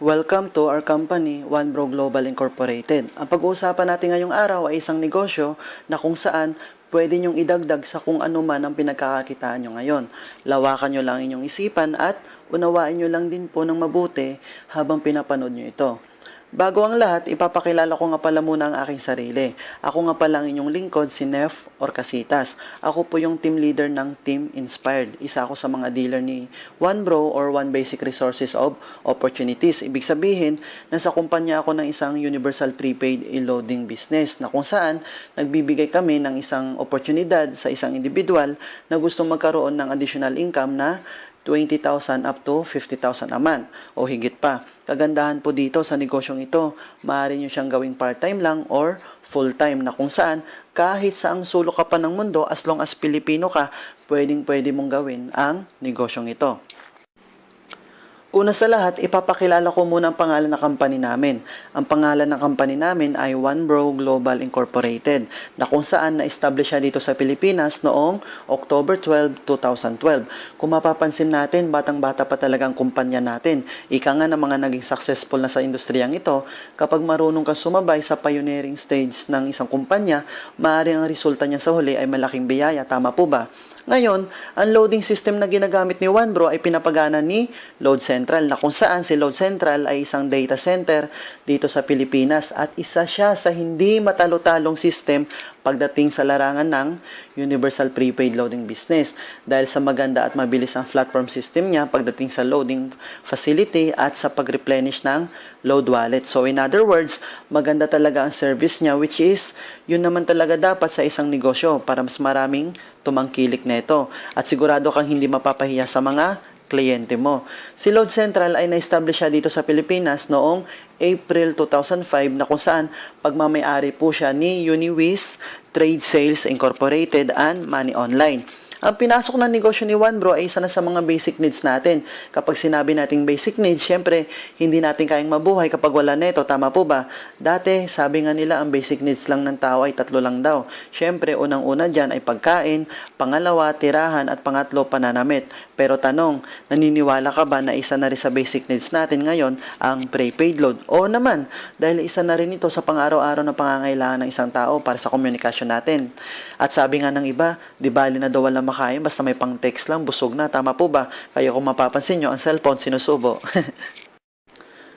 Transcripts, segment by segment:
Welcome to our company, OneBro Global Incorporated. Ang pag-uusapan natin ngayong araw ay isang negosyo na kung saan pwede nyong idagdag sa kung ano man ang pinagkakakitaan nyo ngayon. Lawakan nyo lang inyong isipan at unawain nyo lang din po ng mabuti habang pinapanood nyo ito. Bago ang lahat, ipapakilala ko nga pala muna ang aking sarili. Ako nga pala ang inyong lingkod, si Nef Orcasitas. Ako po yung team leader ng Team Inspired. Isa ako sa mga dealer ni OneBro or One Basic Resources of Opportunities. Ibig sabihin, nasa kumpanya ako ng isang universal prepaid e-loading business na kung saan nagbibigay kami ng isang oportunidad sa isang individual na gustong magkaroon ng additional income na 20,000 up to 50,000 a month o higit pa. Kagandahan po dito sa negosyong ito, maaari nyo siyang gawing part-time lang or full-time na kung saan kahit saang sulok ka pa ng mundo as long as Pilipino ka, pwedeng-pwede mong gawin ang negosyong ito. Una sa lahat, ipapakilala ko muna ang pangalan ng company namin. Ang pangalan ng company namin ay OneBro Global Incorporated na kung saan na-establish siya dito sa Pilipinas noong October 12, 2012. Kung mapapansin natin, batang-bata pa talaga ang kumpanya natin. Ika nga ng mga naging successful na sa industriyang ito, kapag marunong kang sumabay sa pioneering stage ng isang kumpanya, maaaring ang resulta niya sa huli ay malaking biyaya. Tama po ba? Ngayon, ang loading system na ginagamit ni OneBro ay pinapagana ni Load Central na kung saan si Load Central ay isang data center dito sa Pilipinas at isa siya sa hindi matalo-talong system pagdating sa larangan ng Universal Prepaid Loading Business dahil sa maganda at mabilis ang platform system niya pagdating sa loading facility at sa pag-replenish ng load wallet. So in other words, maganda talaga ang service niya which is yun naman talaga dapat sa isang negosyo para mas maraming tumangkilik nito at sigurado kang hindi mapapahiya sa mga kliyente mo. Si Load Central ay na-establish siya dito sa Pilipinas noong April 2005 na kung saan pagmamay-ari po siya ni Uniwiz Trade Sales Incorporated and Money Online. Ang pinasok ng negosyo ni OneBro ay isa na sa mga basic needs natin. Kapag sinabi nating basic needs, syempre, hindi natin kayang mabuhay kapag wala neto. Tama po ba? Dati, sabi nga nila, ang basic needs lang ng tao ay 3 lang daw. Syempre, unang-una dyan ay pagkain, pangalawa, tirahan, at pangatlo, pananamit. Pero tanong, naniniwala ka ba na isa na rin sa basic needs natin ngayon ang prepaid load? Oo naman, dahil isa na rin ito sa pang-araw-araw na pangangailangan ng isang tao para sa komunikasyon natin. At sabi nga ng iba, di bali na daw walang makain, basta may pang text lang, busog na. Tama po ba? Kaya kung mapapansin nyo, ang cellphone sinusubo.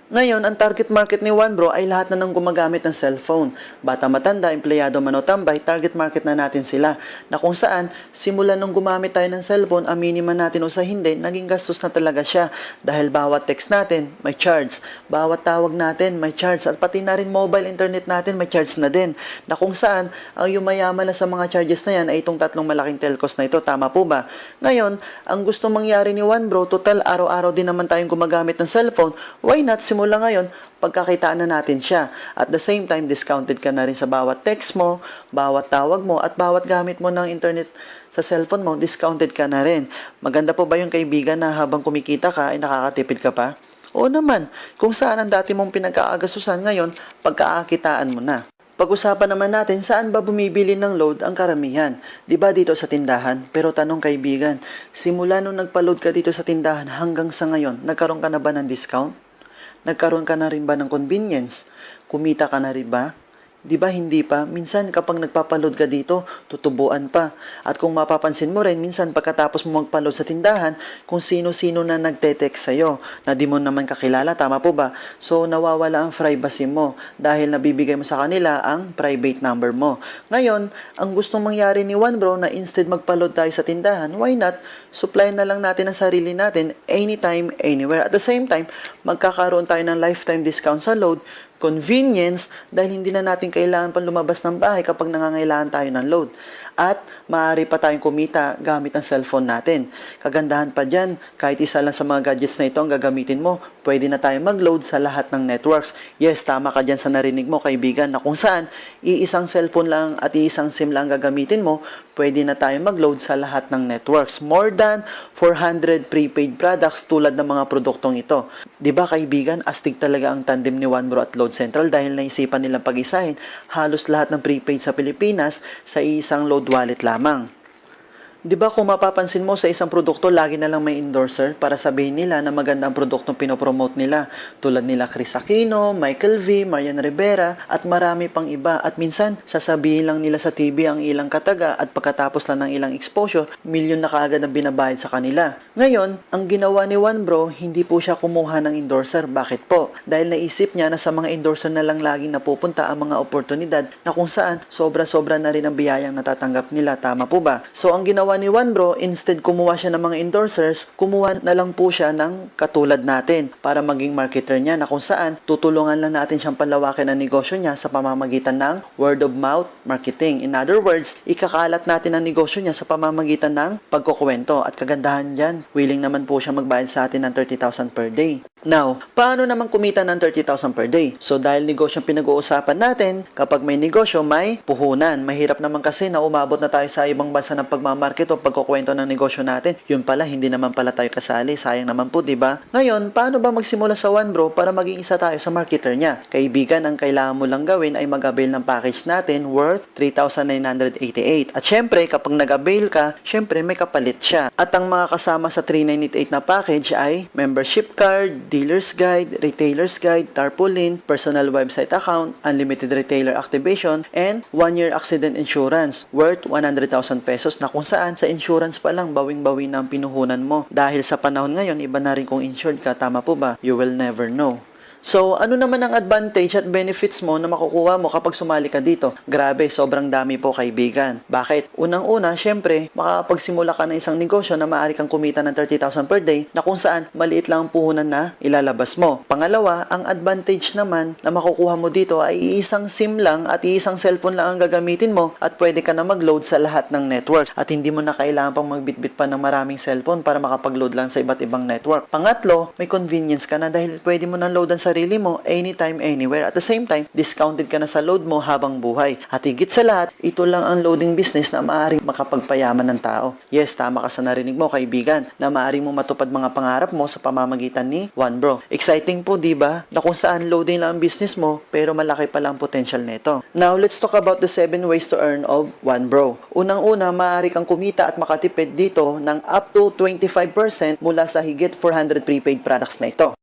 Ngayon, ang target market ni OneBro ay lahat na nang gumagamit ng cellphone. Bata matanda, empleyado man o tambay, target market na natin sila. Na kung saan, simula nung gumamit tayo ng cellphone, aminin man natin o sa hindi, naging gastos na talaga siya. Dahil bawat text natin, may charge. Bawat tawag natin, may charge. At pati na rin mobile internet natin, may charge na din. Na kung saan, ang yumayaman na sa mga charges na yan ay itong 3 malaking telcos na ito. Tama po ba? Ngayon, ang gusto mangyari ni OneBro, total araw-araw din naman tayong gumagamit ng cellphone. Why not simula ngayon, pagkakitaan na natin siya. At the same time, discounted ka na rin sa bawat text mo, bawat tawag mo, at bawat gamit mo ng internet sa cellphone mo, discounted ka na rin. Maganda po ba yung kaibigan na habang kumikita ka, ay nakakatipid ka pa? Oo naman, kung saan ang dati mong pinag-aagasusan ngayon, pagkakakitaan mo na. Pag-usapan naman natin saan ba bumibili ng load ang karamihan. Diba dito sa tindahan? Pero tanong kaibigan, simula nung nagpa-load ka dito sa tindahan hanggang sa ngayon, nagkaroon ka na ba ng discount? Nagkaroon ka na rin ba ng convenience? Kumita ka na rin ba? Di ba hindi pa? Minsan kapag nagpapaload ka dito, tutubuan pa. At kung mapapansin mo rin, minsan pagkatapos mo magpaload sa tindahan, kung sino-sino na nagte-text sa'yo, na di mo naman kakilala, tama po ba? So nawawala ang privacy mo dahil nabibigay mo sa kanila ang private number mo. Ngayon, ang gustong mangyari ni OneBro na instead magpaload tayo sa tindahan, why not? Supply na lang natin ang sarili natin anytime, anywhere. At the same time, magkakaroon tayo ng lifetime discount sa load, convenience dahil hindi na natin kailangan pang lumabas ng bahay kapag nangangailangan tayo ng load. At maaari pa tayong kumita gamit ang cellphone natin. Kagandahan pa dyan, kahit isa lang sa mga gadgets na ito ang gagamitin mo, pwede na tayong mag-load sa lahat ng networks. Yes, tama ka dyan sa narinig mo kaibigan na kung saan iisang cellphone lang at iisang SIM lang gagamitin mo, pwede na tayong mag-load sa lahat ng networks. More than 400 prepaid products tulad ng mga produktong ito. Diba kaibigan, astig talaga ang tandem ni OneBro at Load Central dahil naisipan nilang pag-isahin halos lahat ng prepaid sa Pilipinas sa isang load wallet lamang. Di ba kung mapapansin mo sa isang produkto, lagi na lang may endorser para sabihin nila na maganda ang produktong pinopromote nila. Tulad nila Chris Aquino, Michael V, Marian Rivera, at marami pang iba. At minsan, sasabihin lang nila sa TV ang ilang kataga at pagkatapos lang ng ilang exposure, milyon na kaagad ang binabayad sa kanila. Ngayon, ang ginawa ni One Bro, hindi po siya kumuha ng endorser. Bakit po? Dahil naisip niya na sa mga endorser na lang laging napupunta ang mga oportunidad na kung saan sobra-sobra na rin ang biyayang natatanggap nila. Tama po ba? So, ang ginawa ni One Bro, instead kumuha siya ng mga endorsers, kumuha na lang po siya ng katulad natin para maging marketer niya na kung saan tutulungan lang natin siyang palawakin ang negosyo niya sa pamamagitan ng word of mouth marketing. In other words, ikakalat natin ang negosyo niya sa pamamagitan ng pagkukwento. At kagandahan dyan, willing naman po siya magbayad sa atin ng 30,000 per day. Now, paano naman kumita ng 30,000 per day? So, dahil negosyo ang pinag-uusapan natin, kapag may negosyo, may puhunan. Mahirap naman kasi na umabot na tayo sa ibang bansa ng pagmamarket o pagkukwento ng negosyo natin. Yun pala, hindi naman pala tayo kasali. Sayang naman po, di ba? Ngayon, paano ba magsimula sa One Bro para maging isa tayo sa marketer niya? Kaibigan, ang kailangan mo lang gawin ay mag-avail ng package natin worth 3,988. At syempre, kapag nag-avail ka, syempre may kapalit siya. At ang mga kasama sa 3,988 na package ay membership card, dealer's guide, retailer's guide, tarpaulin, personal website account, unlimited retailer activation, and 1-year accident insurance worth 100,000 pesos na kung saan sa insurance pa lang bawing-bawi na ang pinuhunan mo. Dahil sa panahon ngayon, iba na rin kung insured ka, tama po ba? You will never know. So, ano naman ang advantage at benefits mo na makukuha mo kapag sumali ka dito? Grabe, sobrang dami po kaibigan. Bakit? Unang-una, syempre, makakapagsimula ka ng isang negosyo na maaari kang kumita ng 30,000 per day na kung saan maliit lang ang puhunan na ilalabas mo. Pangalawa, ang advantage naman na makukuha mo dito ay iisang SIM lang at iisang cellphone lang ang gagamitin mo at pwede ka na mag-load sa lahat ng networks at hindi mo na kailangan pang magbitbit pa ng maraming cellphone para makapag-load lang sa iba't ibang network. Pangatlo, may convenience ka na dahil pwede mo na loadan sa sarili mo anytime, anywhere. At the same time, discounted ka na sa load mo habang buhay. At higit sa lahat, ito lang ang loading business na maaaring makapagpayaman ng tao. Yes, tama ka sa narinig mo, kaibigan, na maaaring mo matupad mga pangarap mo sa pamamagitan ni One Bro. Exciting po, di ba? Na kung saan loading lang ang business mo, pero malaki pala ang potential nito. Now, let's talk about the 7 ways to earn of One Bro. Unang-una, maaari kang kumita at makatipid dito ng up to 25% mula sa higit 400 prepaid products na ito.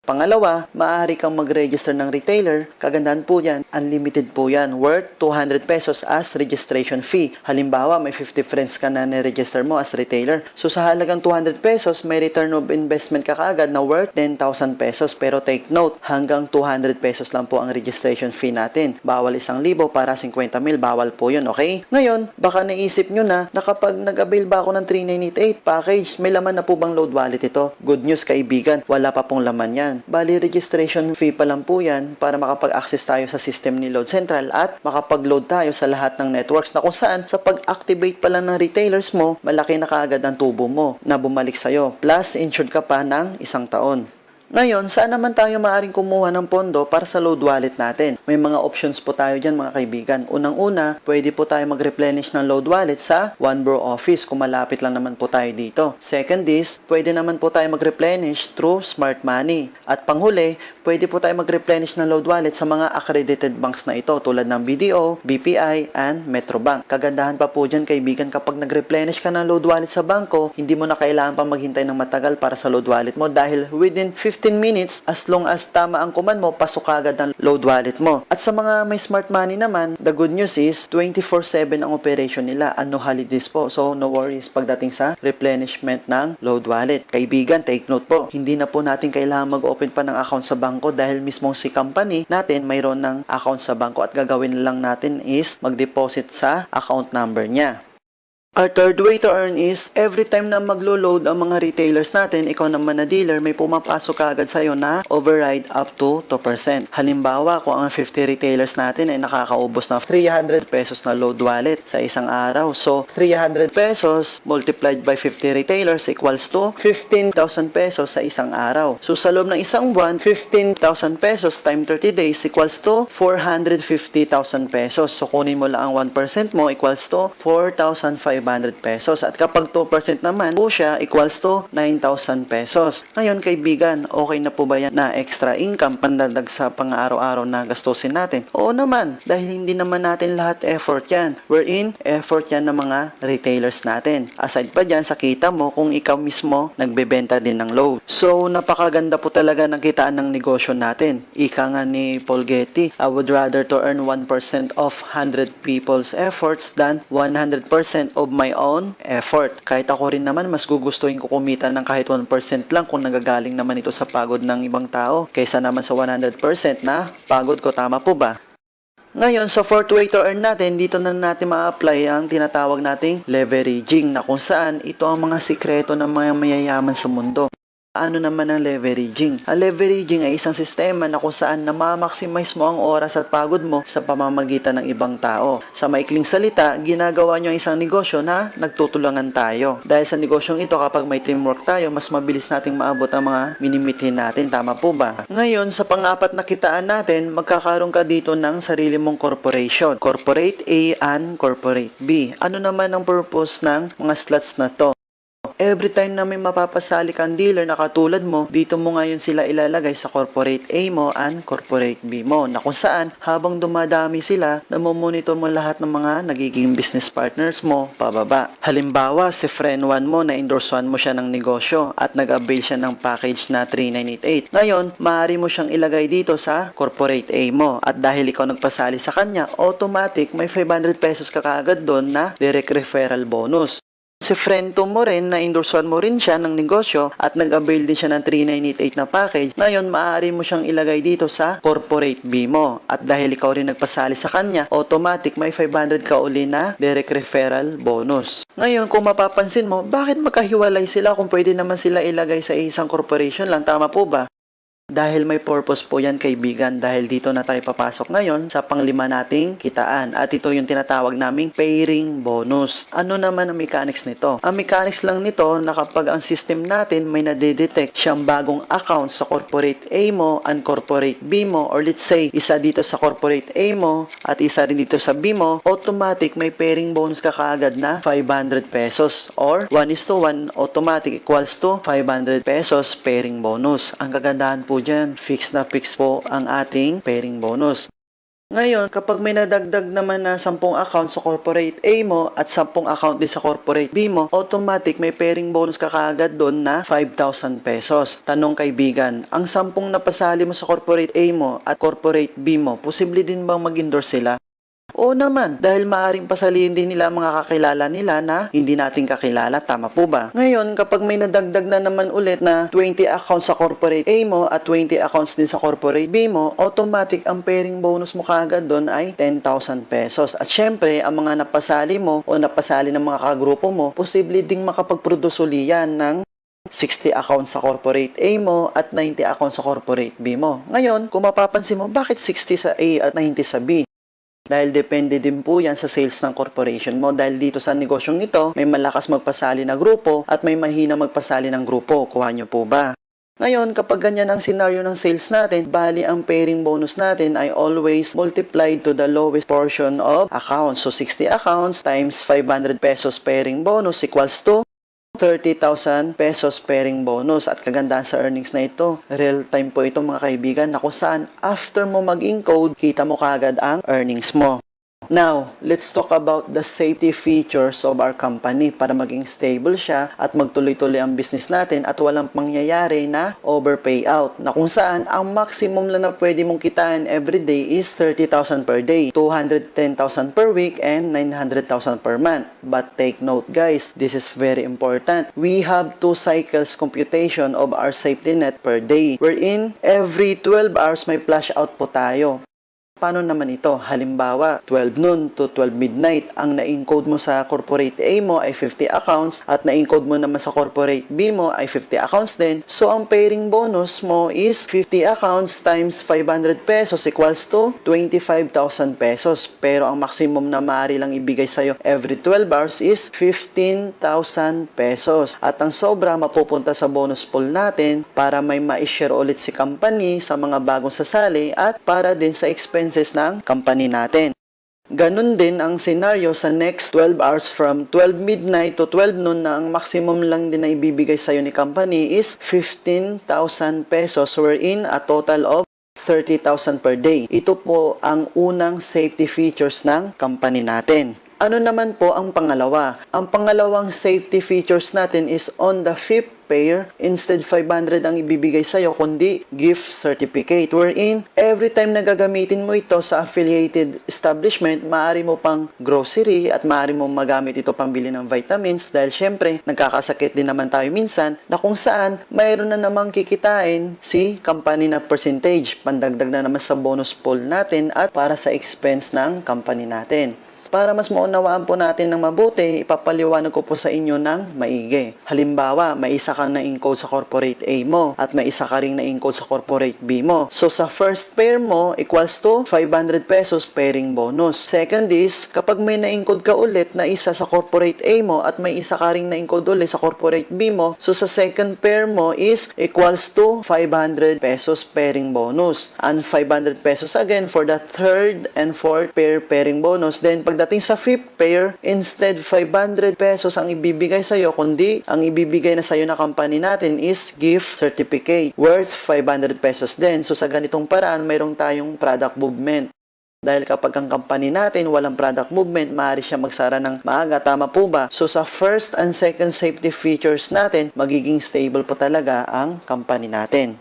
Pangalawa, maaari kang mag-register ng retailer. Kagandahan po yan, unlimited po yan, worth 200 pesos as registration fee. Halimbawa, may 50 friends ka na ni-register mo as retailer. So, sa halagang 200 pesos, may return of investment ka kaagad na worth 10,000 pesos. Pero take note, hanggang 200 pesos lang po ang registration fee natin. Bawal 1,000 para 50,000, bawal po yun, okay? Ngayon, baka naisip nyo na kapag nag-avail ba ako ng 3,988 package, may laman na po bang load wallet ito? Good news, kaibigan, wala pa pong laman yan. Bali, registration fee pa lang po yan para makapag-access tayo sa system ni Load Central at makapag-load tayo sa lahat ng networks na kung saan sa pag-activate pa lang ng retailers mo, malaki na kaagad ang tubo mo na bumalik sa'yo. Plus, insured ka pa ng 1 taon. Ngayon, saan naman tayo maaaring kumuha ng pondo para sa load wallet natin? May mga options po tayo dyan mga kaibigan. Unang-una, pwede po tayo mag-replenish ng load wallet sa One Bro office kung malapit lang naman po tayo dito. Second is, pwede naman po tayo mag-replenish through Smart Money. At panghuli, pwede po tayo mag-replenish ng load wallet sa mga accredited banks na ito tulad ng BDO, BPI, and Metrobank. Kagandahan pa po dyan kaibigan kapag nag-replenish ka ng load wallet sa bangko, hindi mo na kailangan pang maghintay ng matagal para sa load wallet mo dahil within 15 minutes, as long as tama ang command mo, pasok agad ang load wallet mo. At sa mga may Smart Money naman, the good news is 24/7 ang operation nila and no holidays po. So, no worries pagdating sa replenishment ng load wallet. Kaibigan, take note po, hindi na po natin kailangan mag-open pa ng account sa bangko dahil mismong si company natin mayroon ng account sa bangko at gagawin lang natin is mag-deposit sa account number niya. Our third way to earn is, every time na maglo-load ang mga retailers natin, ikaw naman na dealer, may pumapasok agad sa'yo na override up to 2%. Halimbawa, kung ang 50 retailers natin ay nakakaubos ng 300 pesos na load wallet sa isang araw. So, 300 pesos multiplied by 50 retailers equals to 15,000 pesos sa isang araw. So, sa loob ng isang buwan, 15,000 pesos times 30 days equals to 450,000 pesos. So, kunin mo lang ang 1% mo equals to 4,500 500 pesos. At kapag 2% naman po siya equals to 9,000 pesos. Ngayon kaibigan, okay na po ba yan na extra income pandadag sa pang-araw-araw na gastusin natin? Oo naman, dahil hindi naman natin lahat effort yan. Wherein, effort yan ng mga retailers natin. Aside pa dyan, sa kita mo kung ikaw mismo nagbebenta din ng load. So, napakaganda po talaga ng kitaan ng negosyo natin. Ika nga ni Paul Getty, I would rather to earn 1% of 100 people's efforts than 100% of my own effort. Kahit ako rin naman, mas gugustuhin ko kumita ng kahit 1% lang kung nagagaling naman ito sa pagod ng ibang tao kaysa naman sa 100% na pagod ko. Tama po ba? Ngayon, sa fourth way to earn natin, dito na natin ma-apply ang tinatawag nating leveraging na kung saan ito ang mga sikreto ng mga mayayaman sa mundo. Ano naman ang leveraging? Ang leveraging ay isang sistema na kung saan na-maximize mo ang oras at pagod mo sa pamamagitan ng ibang tao. Sa maikling salita, ginagawa nyo ang isang negosyo na nagtutulungan tayo. Dahil sa negosyong ito, kapag may teamwork tayo, mas mabilis nating maabot ang mga minimitin natin. Tama po ba? Ngayon, sa pang-apat na kitaan natin, magkakaroon ka dito ng sarili mong corporation. Corporate A and Corporate B. Ano naman ang purpose ng mga slots na to? Every time na may mapapasali kang dealer na katulad mo, dito mo ngayon sila ilalagay sa Corporate A mo and Corporate B mo, na kung saan habang dumadami sila, namomonitor mo lahat ng mga nagiging business partners mo pababa. Halimbawa, si friend 1 mo na endorsean mo siya ng negosyo at nag-avail siya ng package na 3988. Ngayon, maaari mo siyang ilagay dito sa Corporate A mo at dahil ikaw nagpasali sa kanya, automatic may 500 pesos ka kaagad doon na direct referral bonus. Si friend 2 mo rin na endorsean mo rin siya ng negosyo at nag-avail din siya ng 3988 na package. Ngayon, maaari mo siyang ilagay dito sa Corporate B mo. At dahil ikaw rin nagpasali sa kanya, automatic may 500 ka uli na direct referral bonus. Ngayon, kung mapapansin mo, bakit magkahiwalay sila kung pwede naman sila ilagay sa isang corporation lang? Tama po ba? Dahil may purpose po yan kaibigan, dahil dito na tayo papasok ngayon sa panglima nating kitaan at ito yung tinatawag naming pairing bonus. Ano naman ang mechanics nito? Ang mechanics lang nito na kapag ang system natin may nadedetect siyang bagong account sa Corporate A mo and Corporate B mo, or let's say isa dito sa Corporate A mo at isa rin dito sa B mo, automatic may pairing bonus ka kaagad na 500 pesos or 1:1 automatic equals to 500 pesos pairing bonus. Ang kagandahan po dyan, fix na fix po ang ating pairing bonus. Ngayon, kapag may nadagdag naman na 10 account sa Corporate A mo at 10 account din sa Corporate B mo, automatic may pairing bonus ka kaagad doon na 5,000 pesos. Tanong kaibigan, ang 10 napasali mo sa Corporate A mo at Corporate B mo, posible din bang mag-endorse sila? Oo naman, dahil maaaring pasalihin din nila mga kakilala nila na hindi natin kakilala. Tama po ba? Ngayon, kapag may nadagdag na naman ulit na 20 accounts sa Corporate A mo at 20 accounts din sa Corporate B mo, automatic ang pairing bonus mo kaagad doon ay 10,000 pesos. At syempre, ang mga napasali mo o napasali ng mga kagrupo mo, posible ding makapag-produce uli yan ng 60 accounts sa Corporate A mo at 90 accounts sa Corporate B mo. Ngayon, kung mapapansin mo, bakit 60 sa A at 90 sa B? Dahil depende din po yan sa sales ng corporation mo. Dahil dito sa negosyong ito, may malakas magpasali na grupo at may mahina magpasali ng grupo. Kuha nyo po ba? Ngayon, kapag ganyan ang scenario ng sales natin, bali ang pairing bonus natin ay always multiplied to the lowest portion of accounts. So, 60 accounts times 500 pesos pairing bonus equals to 30,000 pesos pairing bonus. At kagandahan sa earnings na ito, real time po ito mga kaibigan, na kung saan after mo mag-encode, kita mo kagad ang earnings mo. Now, let's talk about the safety features of our company para maging stable siya at magtuloy-tuloy ang business natin at walang pangyayari na overpayout, na kung saan ang maximum lang na pwede mong kitain every day is 30,000 per day, 210,000 per week, and 900,000 per month. But take note guys, this is very important. We have 2 cycles computation of our safety net per day, wherein every 12 hours may flash out po tayo. Paano naman ito? Halimbawa, 12 noon to 12 midnight, ang na-encode mo sa Corporate A mo ay 50 accounts at na-encode mo naman sa Corporate B mo ay 50 accounts din. So, ang pairing bonus mo is 50 accounts times 500 pesos equals to 25,000 pesos. Pero ang maximum na maaari lang ibigay sa'yo every 12 hours is 15,000 pesos. At ang sobra mapupunta sa bonus pool natin para may ma-share ulit si company sa mga bagong sasali at para din sa expenses ng company natin. Ganun din ang scenario sa next 12 hours from 12 midnight to 12 noon na ang maximum lang din na ibibigay sa'yo ni company is 15,000 pesos wherein a total of 30,000 per day. Ito po ang unang safety features ng company natin. Ano naman po ang pangalawa? Ang pangalawang safety features natin is on the fifth pair, instead 500 ang ibibigay sa'yo, kundi gift certificate. Wherein, every time na gagamitin mo ito sa affiliated establishment, maaari mo pang grocery at maaari mo magamit ito pambili ng vitamins dahil syempre, nagkakasakit din naman tayo minsan na kung saan mayroon na namang kikitain si company na percentage. Pandagdag na naman sa bonus pool natin at para sa expense ng company natin. Para mas maunawaan po natin ng mabuti, ipapaliwanag ko po sa inyo ng maigi. Halimbawa, may isa kang na-encode sa corporate A mo at may isa ka ring na-encode sa corporate B mo. So, sa first pair mo equals to 500 pesos pairing bonus. Second is, kapag may na-encode ka ulit na isa sa corporate A mo at may isa ka ring na-encode ulit sa corporate B mo, so sa second pair mo is equals to 500 pesos pairing bonus. And 500 pesos again for the third and fourth pair pairing bonus. Then, pagdating sa fifth pair, instead 500 pesos ang ibibigay sa'yo, kundi ang ibibigay na sa'yo na company natin is gift certificate worth 500 pesos din. So sa ganitong paraan, mayroong tayong product movement. Dahil kapag ang company natin walang product movement, maaari siya magsara ng maaga. Tama po ba? So sa first and second safety features natin, magiging stable po talaga ang company natin.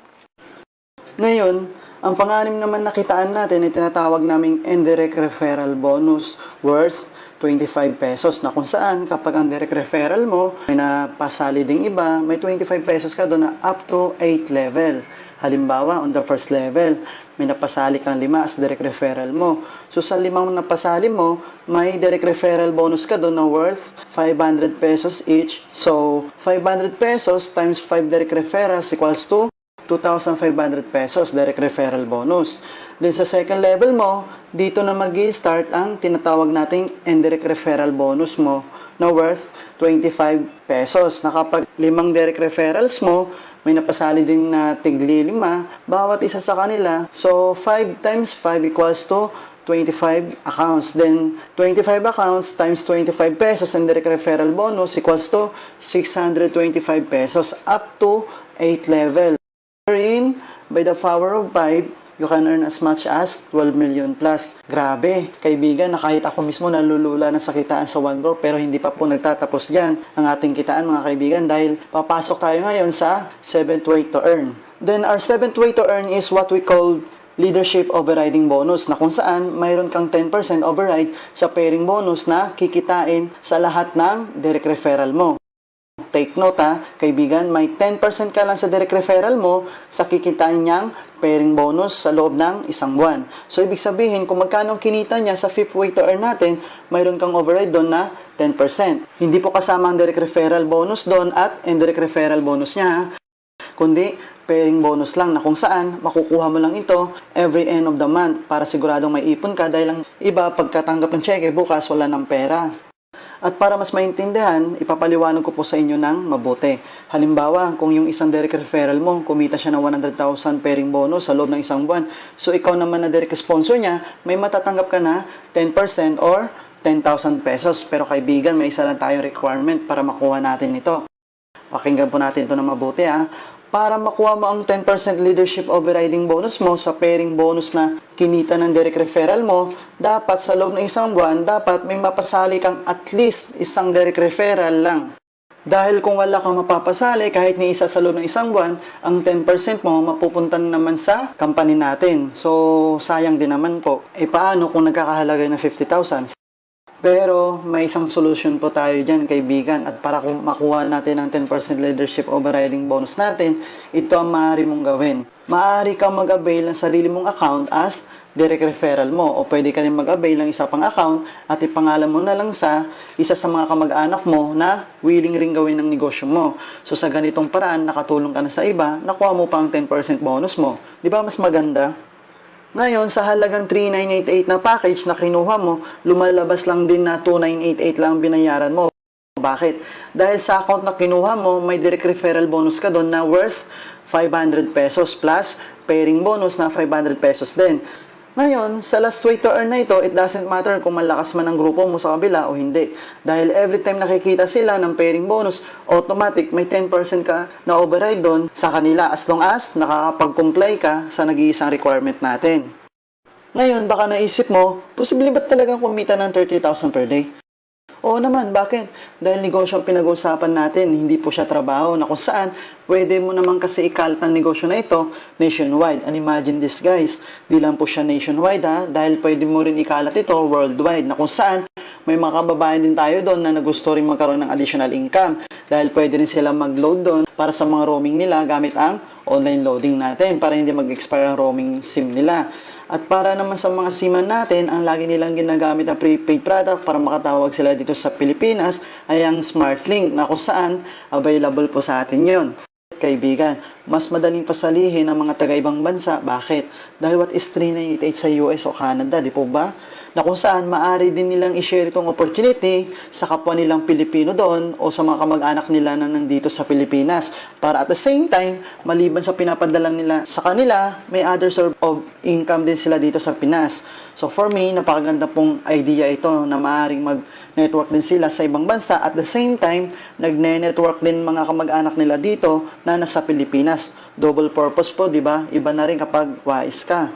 Ngayon, ang pang-anim naman nakitaan natin ay tinatawag naming indirect referral bonus worth 25 pesos na kung saan kapag ang direct referral mo may napasali ding iba, may 25 pesos ka doon na up to 8 level. Halimbawa, on the first level, may napasali kang 5 as direct referral mo. So sa 5 napasali mo, may direct referral bonus ka doon na worth 500 pesos each. So 500 pesos times 5 direct referrals equals to 2,500 pesos direct referral bonus. Then sa second level mo, dito na mag-i-start ang tinatawag nating indirect referral bonus mo na worth 25 pesos. Na kapag 5 direct referrals mo, may napasali din na tigli 5, bawat isa sa kanila. So 5 times 5 equals to 25 accounts. Then 25 accounts times 25 pesos and direct referral bonus equals to 625 pesos up to 8 level. Wherein, by the power of 5, you can earn as much as 12 million plus. Grabe, kaibigan, na kahit ako mismo nalulula na sa kitaan sa OneBro, pero hindi pa po nagtatapos dyan ang ating kitaan mga kaibigan dahil papasok tayo ngayon sa 7th way to earn. Then our 7th way to earn is what we call leadership overriding bonus na kung saan mayroon kang 10% override sa pairing bonus na kikitain sa lahat ng direct referral mo. Take note kaibigan, may 10% ka lang sa direct referral mo sa kikitain niyang pairing bonus sa loob ng isang buwan. So, ibig sabihin, kung magkano kinita niya sa fifth way to earn natin, mayroon kang override doon na 10%. Hindi po kasama ang direct referral bonus doon at indirect referral bonus niya, kundi pairing bonus lang na kung saan makukuha mo lang ito every end of the month para siguradong may ipon ka dahil ang iba pagkatanggap ng cheque bukas wala ng pera. At para mas maintindihan, ipapaliwanag ko po sa inyo ng mabuti. Halimbawa, kung yung isang direct referral mo, kumita siya ng 100,000 pairing bonus sa loob ng isang buwan. So, ikaw naman na direct sponsor niya, may matatanggap ka na 10% or 10,000 pesos. Pero kaibigan, may isa lang tayong requirement para makuha natin ito. Pakinggan po natin ito ng mabuti Para makuha mo ang 10% leadership overriding bonus mo sa pairing bonus na kinita ng direct referral mo, dapat sa loob ng isang buwan, dapat may mapasali kang at least isang direct referral lang. Dahil kung wala kang mapapasali, kahit ni isa sa loob ng isang buwan, ang 10% mo mapupunta naman sa company natin. So, sayang din naman po. Paano kung nagkakahalaga ng 50,000? Pero may isang solution po tayo dyan kaibigan at para kung makuha natin ang 10% leadership overriding bonus natin, ito ang maaari mong gawin. Maaari kang mag-avail ng sarili mong account as direct referral mo o pwede ka rin mag-avail ng isa pang account at ipangalan mo na lang sa isa sa mga kamag-anak mo na willing ring gawin ng negosyo mo. So sa ganitong paraan, nakatulong ka na sa iba, nakuha mo pa ang 10% bonus mo. Di ba mas maganda? Ngayon, sa halagang 3,988 na package na kinuha mo, lumalabas lang din na 2,988 lang binayaran mo. Bakit? Dahil sa account na kinuha mo, may direct referral bonus ka doon na worth 500 pesos plus pairing bonus na 500 pesos din. Ngayon, sa last way to earn na ito, it doesn't matter kung malakas man ang grupo mo sa kabila o hindi. Dahil every time nakikita sila ng pairing bonus, automatic may 10% ka na override doon sa kanila as long as nakakapag-comply ka sa nag-iisang requirement natin. Ngayon, baka naisip mo, posible ba talagang kumita ng 30,000 per day? Oo naman, bakit? Dahil negosyo ang pinag-uusapan natin, hindi po siya trabaho na kung saan pwede mo naman kasi ikalat ang negosyo na ito nationwide. And imagine this guys, di lang po siya nationwide dahil pwede mo rin ikalat ito worldwide na kung saan may mga kababayan din tayo doon na gusto rin magkaroon ng additional income dahil pwede rin sila mag-load doon para sa mga roaming nila gamit ang online loading natin para hindi mag-expire ang roaming SIM nila. At para naman sa mga SIM-an natin, ang lagi nilang ginagamit na prepaid product para makatawag sila dito sa Pilipinas ay ang SmartLink na kung saan available po sa atin yon. Kaibigan, mas madaling pasalihin ang mga taga-ibang bansa. Bakit? Dahil what is 398 sa US o Canada, di po ba? Na kung saan maaari din nilang i-share itong opportunity sa kapwa nilang Pilipino doon o sa mga kamag-anak nila na nandito sa Pilipinas. Para at the same time, maliban sa pinapadala nila sa kanila, may other source of income din sila dito sa Pinas. So for me, napakaganda pong idea ito na maaaring mag-network din sila sa ibang bansa. At the same time, nagne-network din mga kamag-anak nila dito na nasa Pilipinas. Double purpose po, di ba? Iba na rin kapag wise ka.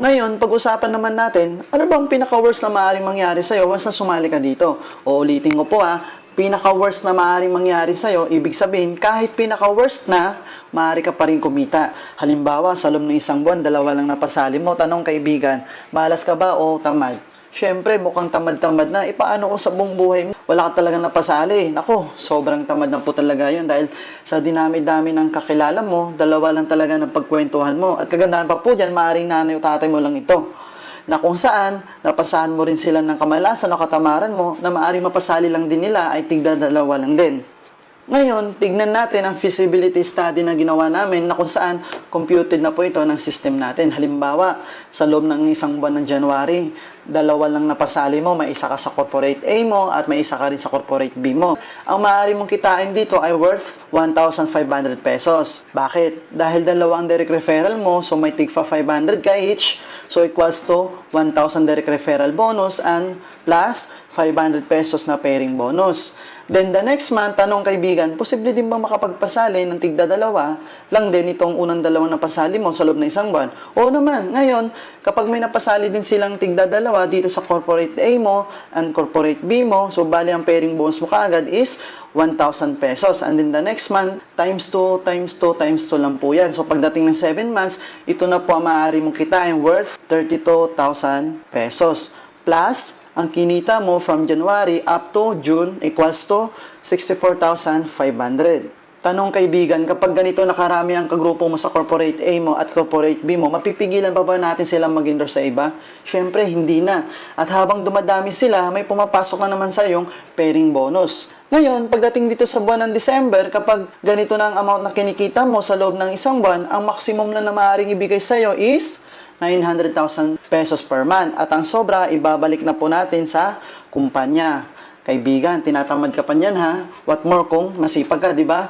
Ngayon, pag-usapan naman natin, ano bang pinaka-worst na maaaring mangyari sa'yo once na sumali ka dito? O ulitin ko po pinaka-worst na maaaring mangyari sa'yo, ibig sabihin, kahit pinaka-worst na, maaari ka pa rin kumita. Halimbawa, sa loob ng isang buwan, 2 lang napasali mo. Tanong kaibigan, malas ka ba o tamad? Siyempre, mukhang tamad-tamad na. Paano kung sa buong buhay mo, wala ka talaga napasali? Nako, sobrang tamad na po talaga yun. Dahil sa dinami-dami ng kakilala mo, 2 lang talaga ng pagkwentuhan mo. At kagandahan pa po dyan, maaaring nanay o tatay mo lang ito. Na kung saan, napasahan mo rin sila ng kamalasan o katamaran mo, na maaaring mapasali lang din nila ay tigda 2 lang din. Ngayon, tignan natin ang feasibility study na ginawa namin na kung saan computed na po ito ng system natin. Halimbawa, sa loob ng isang buwan ng January, 2 lang napasali mo, may isa ka sa corporate A mo at may isa ka rin sa corporate B mo. Ang maaari mong kitain dito ay worth 1,500 pesos. Bakit? Dahil 2 ang direct referral mo, so may tigpa 500 ka each, so equals to 1,000 direct referral bonus and plus 500 pesos na pairing bonus. Then the next month, tanong kaibigan, posible din bang makapagpasali ng tigda 2 lang din itong unang 2 na pasali mo sa loob ng isang buwan? Oo naman. Ngayon, kapag may napasali din silang tigda 2 dito sa corporate A mo and corporate B mo, so bali ang pairing bonus mo kaagad is 1,000 pesos. And then the next month, times 2, times 2, times 2 lang po yan. So pagdating ng 7 months, ito na po ang maaari mong kitain worth 32,000 pesos. Plus, ang kinita mo from January up to June equals to 64,500. Tanong kaibigan, kapag ganito nakarami ang kagrupo mo sa corporate A mo at corporate B mo, mapipigilan ba natin silang mag-endorse sa iba? Siyempre, hindi na. At habang dumadami sila, may pumapasok na naman sa iyong pairing bonus. Ngayon, pagdating dito sa buwan ng December, kapag ganito na ang amount na kinikita mo sa loob ng isang buwan, ang maximum na maaaring ibigay sa iyo is 900,000 pesos per month. At ang sobra, ibabalik na po natin sa kumpanya. Kaibigan, tinatamad ka pa niyan What more kung masipag ka, di ba?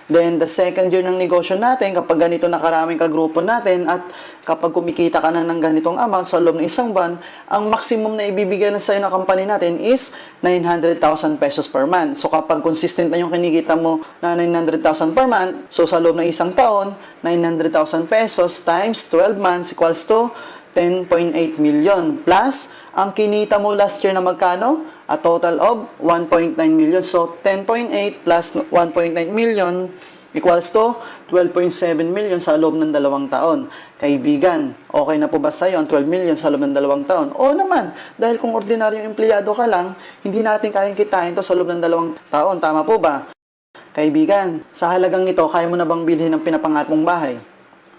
Then, the second year ng negosyo natin, kapag ganito nakaraming kagrupo natin at kapag kumikita ka na ng ganitong amount sa loob ng isang buwan, ang maximum na ibibigay na sa'yo ng company natin is 900,000 pesos per month. So, kapag consistent na yung kinikita mo na 900,000 per month, so sa loob ng isang taon, 900,000 pesos times 12 months equals to 10.8 million. Plus, ang kinita mo last year na magkano? A total of 1.9 million. So, 10.8 plus 1.9 million equals to 12.7 million sa loob ng 2 taon. Kaibigan, okay na po ba sa'yo ang 12 million sa loob ng 2 taon? Oo naman, dahil kung ordinaryong empleyado ka lang, hindi natin kayang kitain to sa loob ng 2 taon. Tama po ba? Kaibigan, sa halagang ito, kaya mo na bang bilhin ang pinapangarap mong bahay?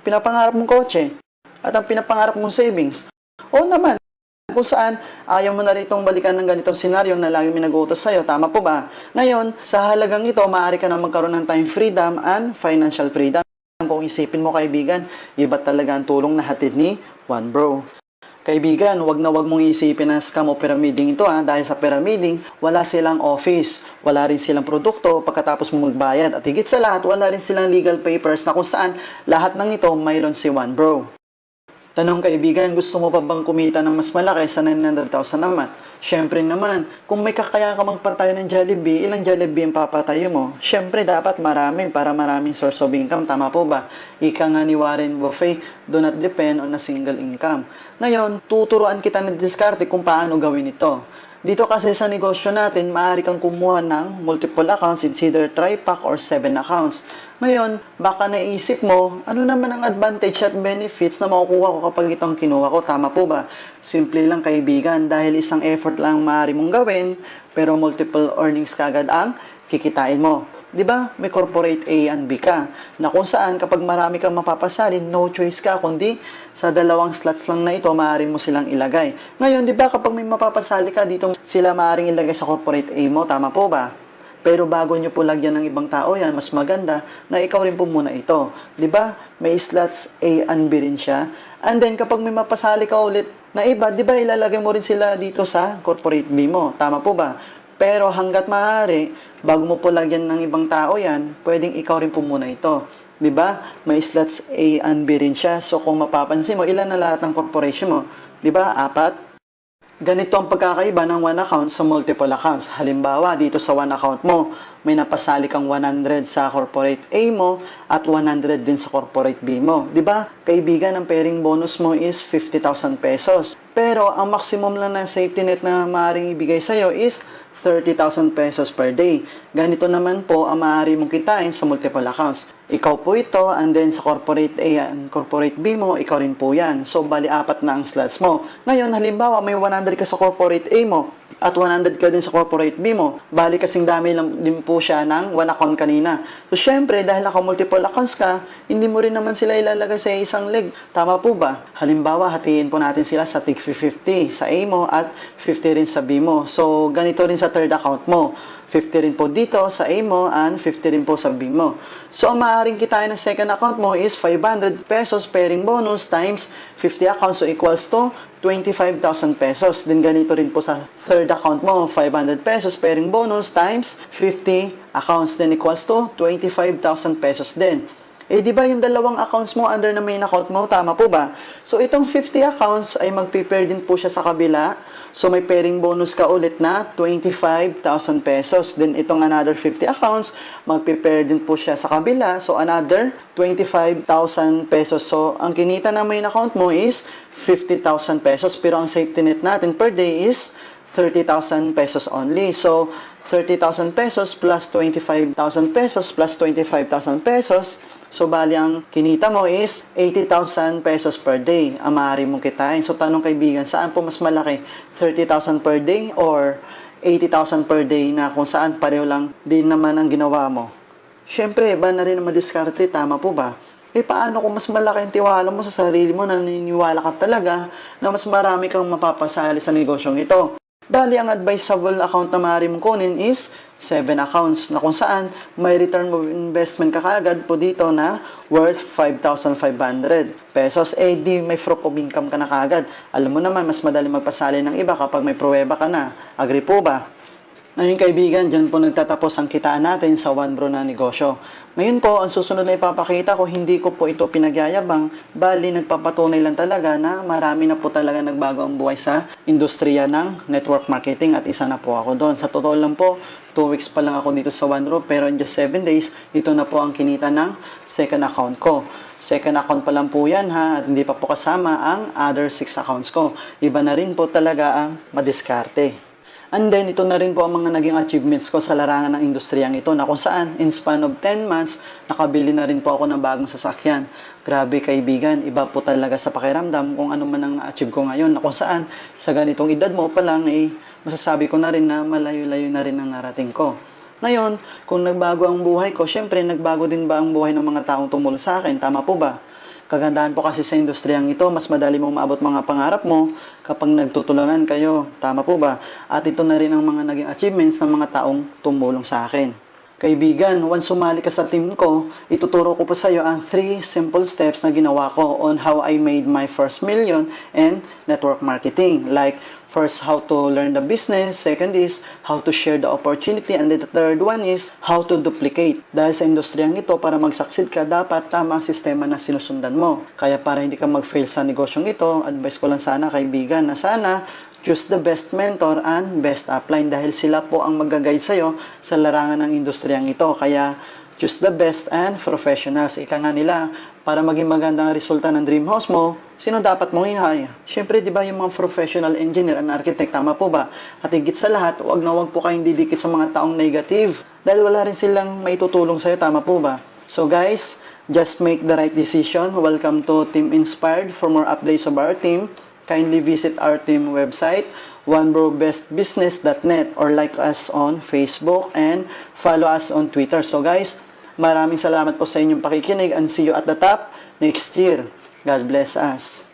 Pinapangarap mong kotse? At ang pinapangarap mong savings? Oo naman. Kung saan ayaw mo na ritong balikan ng ganitong senaryo na lagi may nag-uutos sa'yo. Tama po ba? Ngayon, sa halagang ito, maaari ka na magkaroon ng time freedom and financial freedom. Kung isipin mo kaibigan, iba talaga ang tulong na hatid ni One Bro. Kaibigan, wag na wag mong isipin na scam o pyramiding ito dahil sa pyramiding, wala silang office, wala rin silang produkto pagkatapos mo magbayad. At higit sa lahat, wala rin silang legal papers na kung saan lahat ng ito mayroon si One Bro. Tanong kaibigan, gusto mo pa bang kumita ng mas malaki sa 900,000 naman? Siyempre naman, kung may kakaya ka magpatayo ng Jollibee, ilang Jollibee ang papatayo mo? Siyempre dapat marami para maraming source of income, tama po ba? Ika nga ni Warren Buffett, do not depend on a single income. Ngayon, tuturuan kita ng diskarte kung paano gawin ito. Dito kasi sa negosyo natin, maaari kang kumuha ng multiple accounts, it's either tri-pack or 7 accounts. Ngayon, baka naisip mo, ano naman ang advantage at benefits na makukuha ko kapag itong kinuha ko? Tama po ba? Simple lang kaibigan, dahil isang effort lang maaari mong gawin, pero multiple earnings kagad ang kikitain mo. 'Di ba? May corporate A and B ka, na kung saan kapag marami kang mapapasali, no choice ka kundi sa dalawang slots lang na ito maaari mo silang ilagay. Ngayon, 'di ba, kapag may mapapasali ka dito, sila maaaring ilagay sa corporate A mo, tama po ba? Pero bago nyo po lagyan ng ibang tao yan, mas maganda na ikaw rin po muna ito. 'Di ba? May slots A and B rin siya. And then kapag may mapasali ka ulit na iba, 'di ba, ilalagay mo rin sila dito sa corporate B mo, tama po ba? Pero hanggat maaari, bago mo po lagyan ng ibang tao yan, pwedeng ikaw rin po muna ito. 'Di ba? May slots A and B rin siya. So kung mapapansin mo, ilan na lahat ng corporation mo? 'Di ba? 4. Ganito ang pagkakaiba ng one account sa multiple accounts. Halimbawa, dito sa one account mo, may napasali kang 100 sa corporate A mo at 100 din sa corporate B mo. 'Di ba? Kaibigan, ang pairing bonus mo is 50,000 pesos. Pero ang maximum lang na safety net na maaaring ibigay sa'yo is 30,000 pesos per day. Ganito naman po ang maaari mong kitain sa multiple accounts. Ikaw po ito, and then sa corporate A and corporate B mo, ikaw rin po yan. So, bali 4 na ang slots mo. Ngayon, halimbawa, may 100 ka sa corporate A mo at 100 ka din sa corporate B mo. Bali kasing dami lang din po siya ng one account kanina. So, syempre, dahil naka-multiple accounts ka, hindi mo rin naman sila ilalagay sa isang leg. Tama po ba? Halimbawa, hatiin po natin sila sa tig 50 sa A mo at 50 rin sa B mo. So, ganito rin sa third account mo. 50 rin po dito sa A mo and 50 rin po sa B mo. So, ang maaaring kitain ng second account mo is 500 pesos pairing bonus times 50 accounts, so equals to 25,000 pesos. Then, ganito rin po sa third account mo, 500 pesos pairing bonus times 50 accounts, then equals to 25,000 pesos din. Eh, di ba yung dalawang accounts mo under na main account mo? Tama po ba? So, itong 50 accounts ay mag-prepare din po siya sa kabila. So, may pairing bonus ka ulit na 25,000 pesos. Then, itong another 50 accounts, mag-prepare din po siya sa kabila. So, another 25,000 pesos. So, ang kinita na main account mo is 50,000 pesos. Pero ang safety net natin per day is 30,000 pesos only. So, 30,000 pesos plus 25,000 pesos plus 25,000 pesos. So, bali ang kinita mo is 80,000 pesos per day ang maaari mong kitain. So, tanong kaibigan, saan po mas malaki? 30,000 per day or 80,000 per day na kung saan pareho lang din naman ang ginawa mo? Siyempre, iba na rin ang madiskarte, tama po ba? Eh, paano kung mas malaki ang tiwala mo sa sarili mo, naniniwala ka talaga na mas marami kang mapapasali sa negosyong ito? Bali, ang advisable account na maaari mong kunin is 7 accounts na kung saan may return of investment ka kaagad po dito na worth 5,500 pesos. Eh, di may proof of income ka na kaagad. Alam mo naman, mas madali magpasali ng iba kapag may pruweba ka na. Agree po ba? Ngayon kaibigan, dyan po nagtatapos ang kitaan natin sa One Bro na negosyo. Ngayon po, ang susunod na ipapakita ko, hindi ko po ito pinagyayabang, bali nagpapatunay lang talaga na marami na po talaga nagbago ang buhay sa industriya ng network marketing at isa na po ako doon. Sa totoo lang po, 2 weeks pa lang ako dito sa One Bro, pero in just 7 days, ito na po ang kinita ng second account ko. Second account pa lang po yan ha, at hindi pa po kasama ang other 6 accounts ko. Iba na rin po talaga ang madiskarte. And then, ito na rin po ang mga naging achievements ko sa larangan ng industriyang ito na kung saan, in span of 10 months, nakabili na rin po ako ng bagong sasakyan. Grabe kaibigan, iba po talaga sa pakiramdam kung ano man ang na-achieve ko ngayon na kung saan, sa ganitong edad mo pa lang, masasabi ko na rin na malayo-layo na rin ang narating ko. Ngayon, kung nagbago ang buhay ko, syempre, nagbago din ba ang buhay ng mga taong tumulong sa akin? Tama po ba? Kagandahan po kasi sa industriyang ito, mas madali mong maabot mga pangarap mo kapag nagtutulungan kayo. Tama po ba? At ito na rin ang mga naging achievements ng mga taong tumulong sa akin. Kaibigan, once sumali ka sa team ko, ituturo ko po sa iyo ang 3 simple steps na ginawa ko on how I made my first million and network marketing. Like, first, how to learn the business. Second is, how to share the opportunity. And then the third one is, how to duplicate. Dahil sa industriyang ito, para mag-succeed ka, dapat tama ang sistema na sinusundan mo. Kaya para hindi ka mag-fail sa negosyong ito, advice ko lang sana, kaibigan, na sana choose the best mentor and best upline dahil sila po ang mag-guide sa'yo sa larangan ng industriyang ito. Kaya, choose the best and professionals. Ika nga nila, para maging magandang resulta ng dream house mo, sino dapat mong i-hire? Siyempre, di ba yung mga professional engineer and architect, tama po ba? At higit sa lahat, wag po kayong didikit sa mga taong negative dahil wala rin silang maitutulong sa'yo, tama po ba? So guys, just make the right decision. Welcome to Team Inspired. For more updates of our team, kindly visit our team website, onebrobestbusiness.net, or like us on Facebook and follow us on Twitter. So guys, maraming salamat po sa inyong pakikinig and see you at the top next year. God bless us.